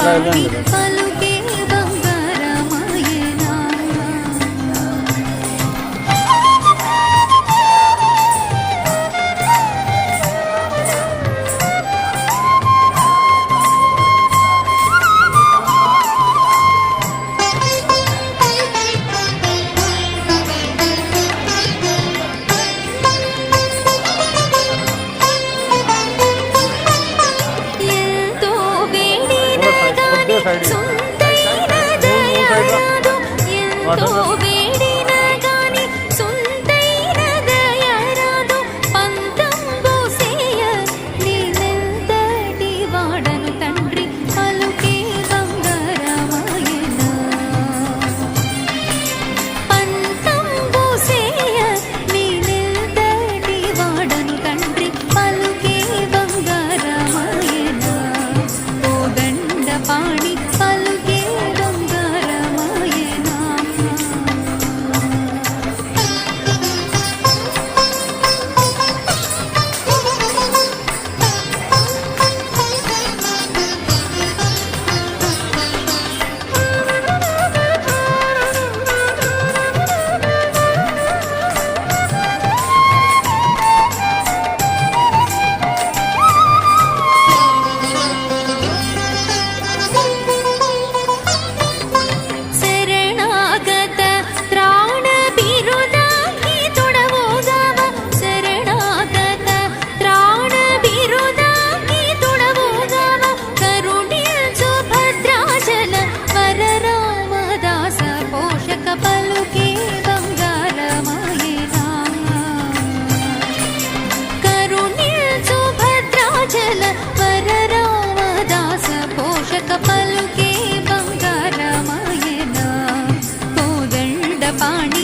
పాడి పలుకే బంగారమాయనా సుందైన దయరాదు ఎంతో వేడిన గాని సుందైన దయరాదు పంతంబు సేయ నేనెంతటి వాడను తండ్రి పలుకే బంగారమాయనా పంతంబు సేయ నేనెంతటి వాడను తండ్రి పలుకే బంగారమాయనా కోదండ పాణి పలుకే బంగారమాయనా శరణాగత త్రాణ బిరుదాకి తొడవుగావ శరణాగత త్రాణ బిరుదాకి తొడవుగావ కరుణించు భద్రాచల వరరామదాస పోషక పలుకే బంగారమాయనా కరుణించు భద్రాచల వరరామదాస పోషక పలుకే బంగారమాయనా కోదండ పాణి